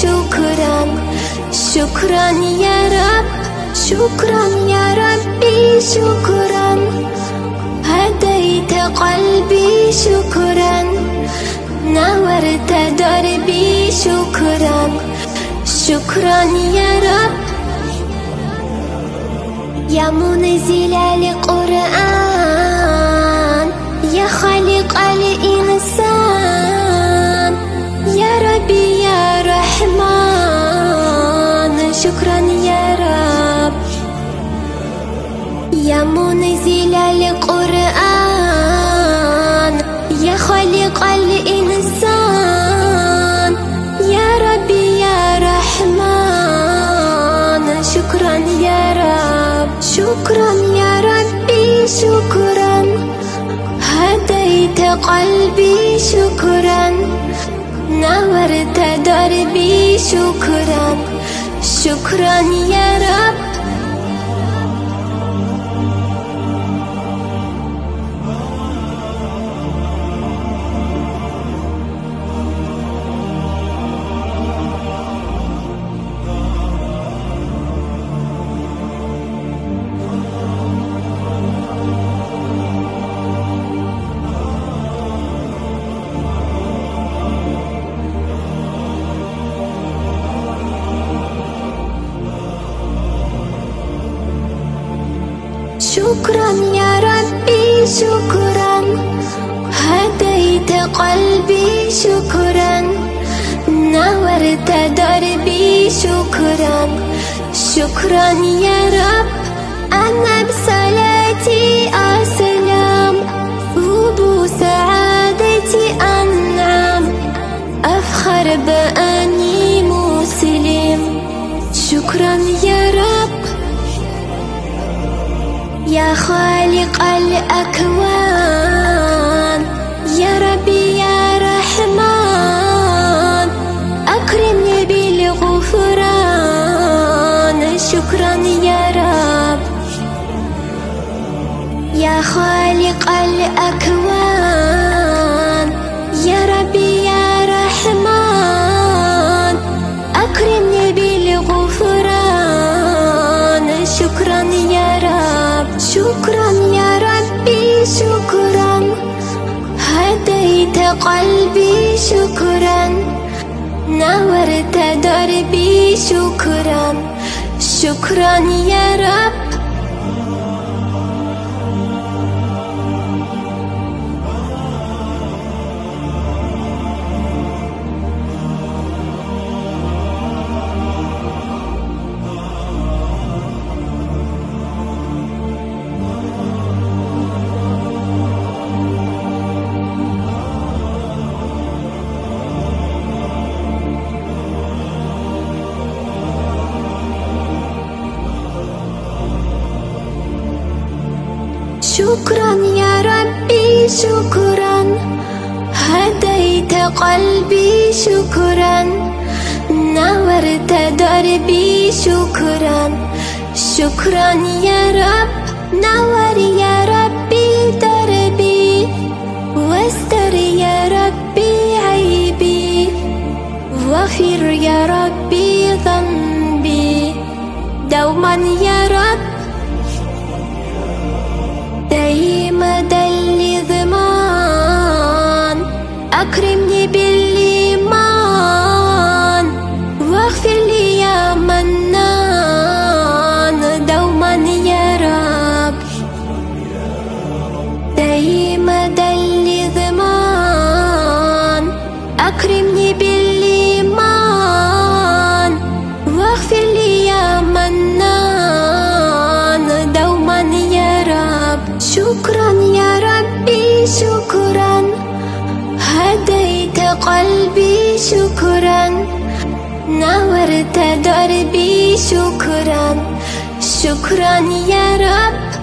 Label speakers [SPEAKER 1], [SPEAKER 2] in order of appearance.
[SPEAKER 1] شكرا شكرا يا رب شكرا يا ربي شكرا هديت قلبي شكرا نورت دربي شكرا شكرا يا رب يا منزل القرآن يا خالق الإنسان يا ربي يا رحمن شكرا يا رب يا منزل القرآن يا خالق الإنسان يا ربي يا رحمن شكرا يا رب شكرا يا ربي شكرا هديت قلبي شكرا نورت دربي شكرا شكرا يا رب شكرا يا ربي شكرا هديت قلبي شكرا نورت دربي شكرا شكرا يا رب أنا بصلاتي أسلم وبسعادتي أنعم أفخر بأني مسلم شكرا يا رب يا خالق الأكوان يا ربي يا رحمن أكرمني بالغفران شكرا يا رب يا خالق الأكوان يا ربي يا رحمن أكرمني بالغفران شكرا يا رب شكرا يا ربي شكرا هديت قلبي شكرا نورت دربي شكرا شكرا يا رب شكرا يا ربي شكرا هديت قلبي شكرا نورت دربي شكرا شكرا يا رب نور يا ربي دربي واستر يا ربي عيبي واغفر يا ربي ذنبي دوما يا رب مدى الضمان أكرمني بالإيمان واغفر لي يا منان دوما يا رب مدى الضمان أكرمني بالإيمان واغفر لي يا منان دوما يا رب شكرا يا ربي شكرا هديت قلبي شكرا نورت دربي شكرا شكرا يا رب